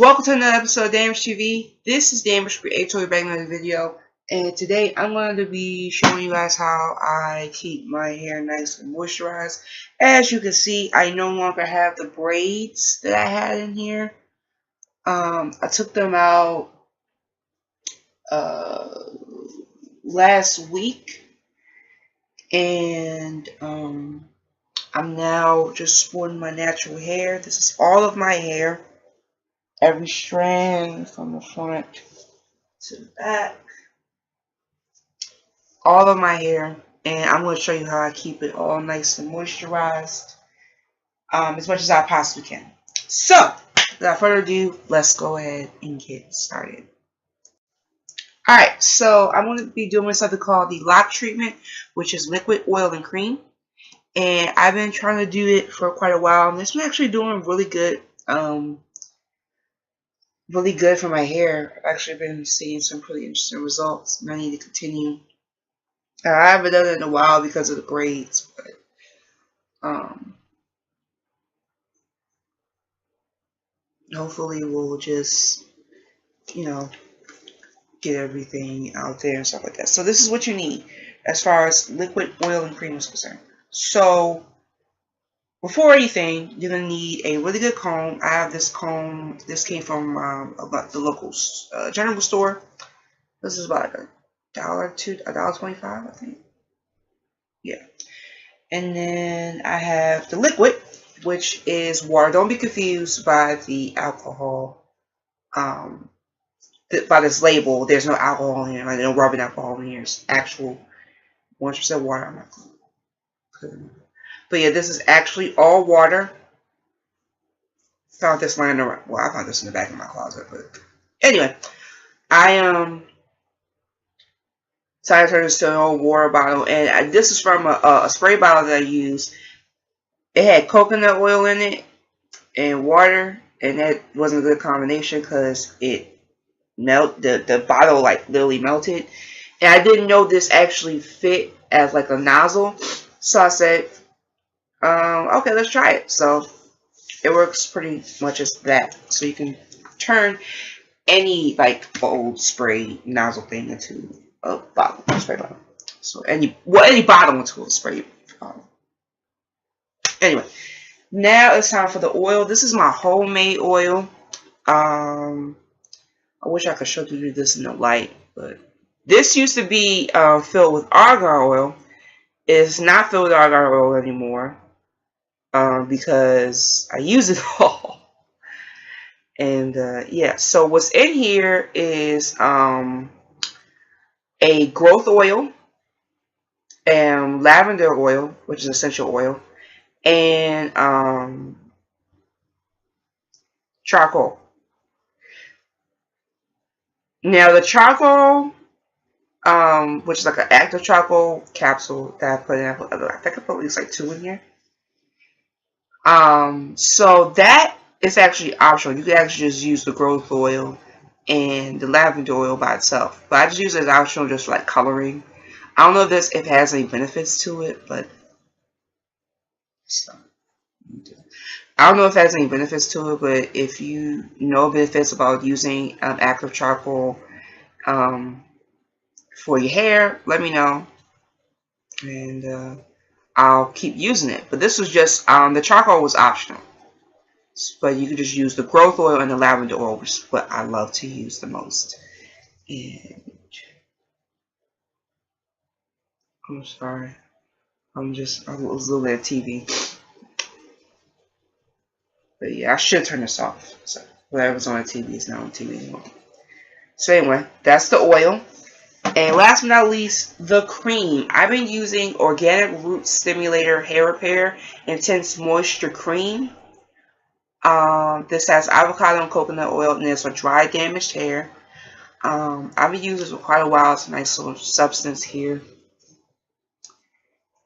Welcome to another episode of Damage TV. This is Damage Creator back in another video, and today I'm going to be showing you guys how I keep my hair nice and moisturized. As you can see, I no longer have the braids that I had in here. I took them out last week, and I'm now just sporting my natural hair. This is all of my hair. Every strand from the front to the back, all of my hair, and I'm going to show you how I keep it all nice and moisturized as much as I possibly can. So, without further ado, let's go ahead and get started. Alright, so I'm going to be doing something called the LOC treatment, which is liquid, oil, and cream. And I've been trying to do it for quite a while, and it's been actually doing really good. Really good for my hair. I've actually been seeing some pretty interesting results, and I need to continue. I haven't done it in a while because of the braids, but hopefully we'll just, get everything out there and stuff like that. So this is what you need as far as liquid, oil, and cream is concerned. So before anything, you're going to need a really good comb. I have this comb. This came from the local general store. This is about like $1.25, I think. Yeah. And then I have the liquid, which is water. Don't be confused by the alcohol. By this label, there's no alcohol in here. Like, no rubbing alcohol in here. It's actual 100% water. I'm not going. But yeah, this is actually all water. Found this lying around. Well, I found this in the back of my closet. But anyway, I decided to turn this to an old water bottle, and this is from a spray bottle that I used. It had coconut oil in it and water, and that wasn't a good combination because it the bottle like literally melted, and I didn't know this actually fit as like a nozzle. So I said, okay, let's try it. So it works pretty much as that. So you can turn any like old spray nozzle thing into a bottle, spray bottle. So any bottle into a spray bottle. Anyway, now it's time for the oil. This is my homemade oil. I wish I could show you this in the light, but this used to be filled with argan oil. It's not filled with argan oil anymore. Because I use it all. And yeah, so what's in here is a growth oil and lavender oil, which is essential oil, and charcoal. Now the charcoal, which is like an active charcoal capsule that I put in, I think I put at least like 2 in here. So that is actually optional. You can actually just use the growth oil and the lavender oil by itself. But I just use it as optional, just like coloring. I don't know if it has any benefits to it, but I don't know if it has any benefits to it. But if you know benefits about using active charcoal for your hair, let me know, and I'll keep using it. But this was just the charcoal was optional, but you could just use the growth oil and the lavender oil, which is what I love to use the most. And I'm sorry, I was looking at TV, but yeah, I should turn this off. So whatever's on the TV is not on TV anymore. So anyway, that's the oil. And last but not least, the cream. I've been using Organic Root Stimulator Hair Repair Intense Moisture Cream. This has avocado and coconut oil, and it's for dry, damaged hair. I've been using this for quite a while. It's a nice little substance here.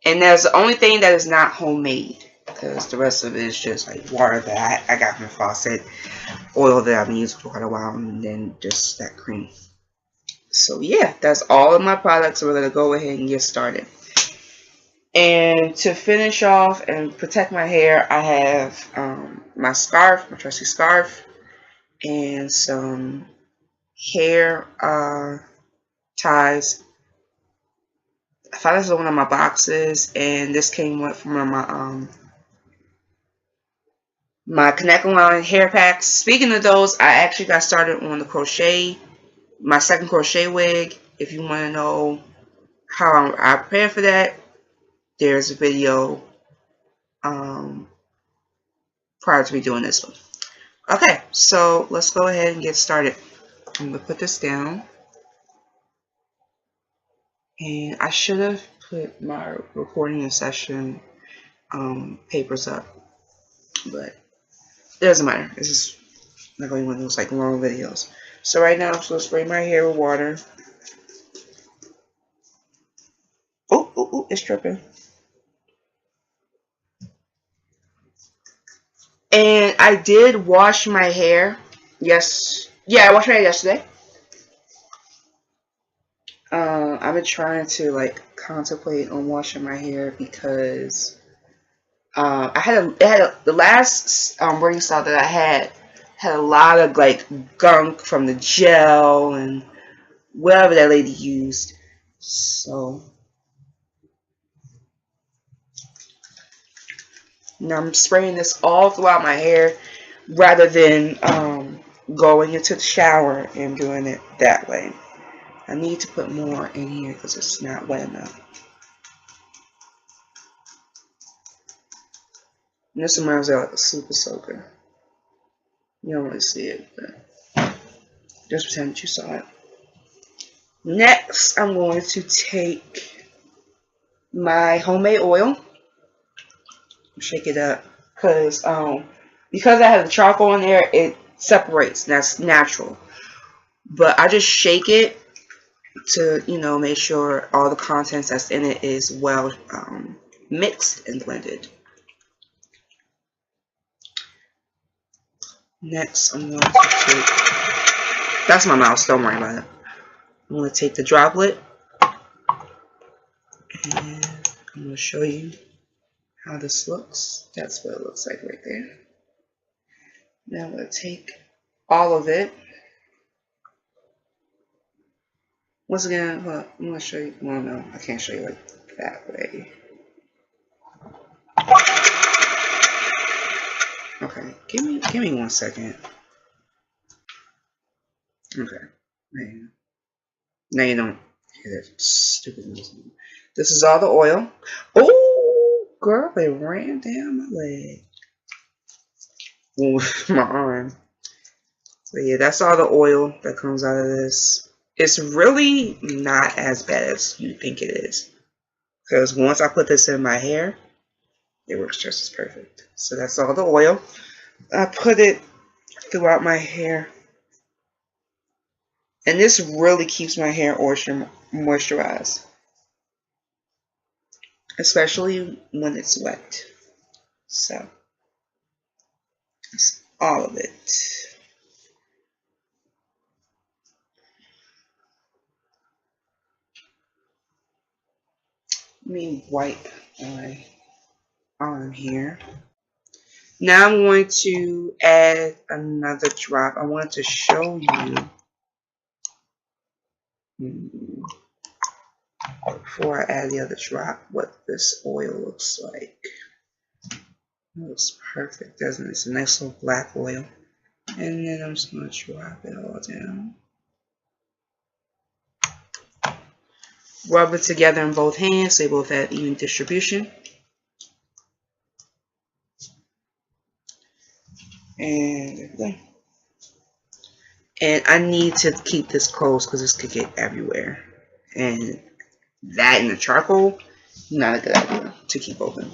And that's the only thing that is not homemade, because the rest of it is just like water that I got from the faucet, oil that I've been using for quite a while, and then just that cream. So yeah, that's all of my products. So we're going to go ahead and get started. And to finish off and protect my hair, I have my scarf, my trusty scarf, and some hair ties. I found this in one of my boxes, and this came with from my Connect Line hair packs. Speaking of those, I actually got started on the crochet, my second crochet wig. If you want to know how I prepare for that, there's a video prior to me doing this one. Okay, so let's go ahead and get started. I'm going to put this down. And I should have put my recording session papers up, but it doesn't matter. It's just not going to be one of those like long videos. So right now I'm just going to spray my hair with water. Oh, it's dripping. And I did wash my hair. Yes. Yeah, I washed my hair yesterday. I've been trying to like contemplate on washing my hair because the last braiding style that I had a lot of like gunk from the gel and whatever that lady used. So now I'm spraying this all throughout my hair rather than going into the shower and doing it that way. I need to put more in here because it's not wet enough. And this reminds me of like a super soaker. You don't really see it, but just pretend that you saw it. Next, I'm going to take my homemade oil, shake it up, because I have the charcoal in there, it separates. That's natural. But I just shake it to, make sure all the contents that's in it is well mixed and blended. Next, I'm going to take, that's my mouse, don't worry about it. I'm going to take the droplet, and I'm going to show you how this looks. That's what it looks like right there. Now I'm going to take all of it. Once again, I'm going to show you, well no, I can't show you like that way. Okay, give me 1 second. Okay, now you don't hear that stupid music. This is all the oil. Oh, girl, it ran down my leg. Ooh, my arm. So yeah, that's all the oil that comes out of this. It's really not as bad as you think it is. Because once I put this in my hair, it works just as perfect. So that's all the oil. I put it throughout my hair. And this really keeps my hair moisturized. Especially when it's wet. So, that's all of it. Let me wipe my arm here. Now I'm going to add another drop. I want to show you before I add the other drop what this oil looks like. It looks perfect, doesn't it? It's a nice little black oil. And then I'm just going to drop it all down. Rub it together in both hands so they both have even distribution. And there we go. And I need to keep this closed because this could get everywhere. And that in the charcoal, not a good idea to keep open.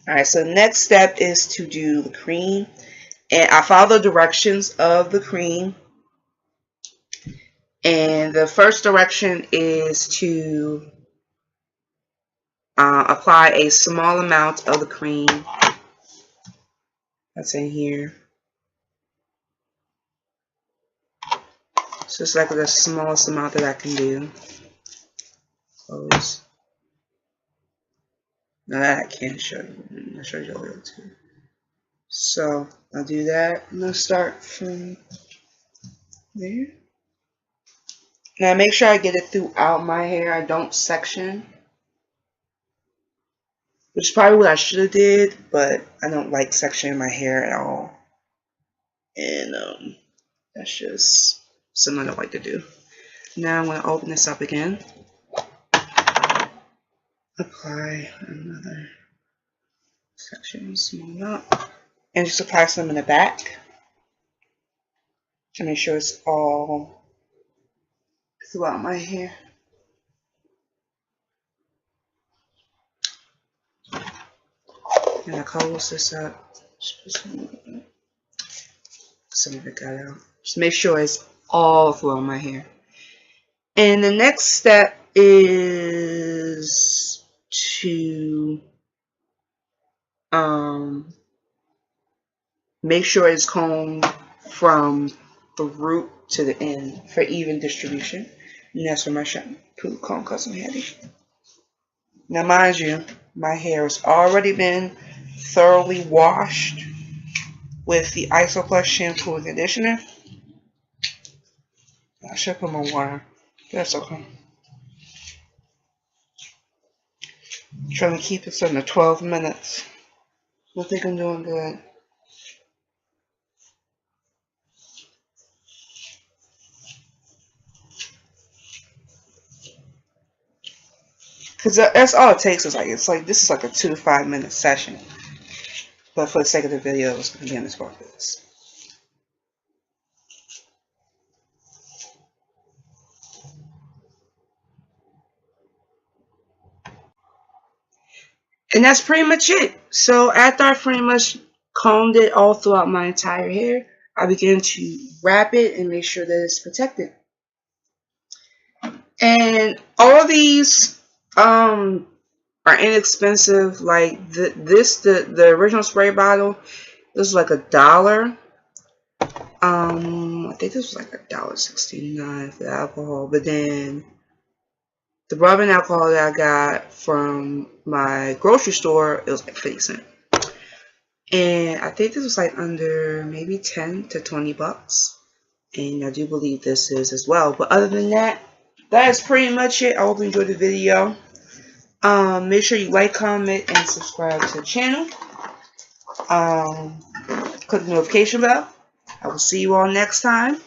Alright, so the next step is to do the cream. And I follow the directions of the cream. And the first direction is to apply a small amount of the cream. That's in here. So it's like the smallest amount that I can do. Close. Now that I can show you. I'll show you a little too. So I'll do that. I'm gonna start from there. Now make sure I get it throughout my hair. I don't section, which is probably what I should have did, but I don't like sectioning my hair at all. And that's just something I don't like to do. Now I'm gonna open this up again. Apply another section, smooth up, and just apply some in the back to make sure it's all throughout my hair. And I close this up. Just put some of it got out. Just make sure it's all throughout my hair. And the next step is to make sure it's combed from the root to the end for even distribution. And that's where my shampoo comb comes in handy. Now mind you, my hair has already been thoroughly washed with the ISO Plus shampoo and conditioner. I should put more water. That's okay. Trying to keep this under 12 minutes. I think I'm doing good. Because that's all it takes. Is it's like this is like a 2 to 5 minute session. But for the sake of the video, it's going to be on this part for this. And that's pretty much it. So after I pretty much combed it all throughout my entire hair, I began to wrap it and make sure that it's protected. And all of these are inexpensive. Like the original spray bottle, this was like $1. I think this was like $1.69 for the alcohol. But then the rubbing alcohol that I got from my grocery store, it was like 50 cents. And I think this was like under maybe 10 to 20 bucks. And I do believe this is as well. But other than that, that is pretty much it. I hope you enjoyed the video. Make sure you like, comment, and subscribe to the channel. Click the notification bell. I will see you all next time.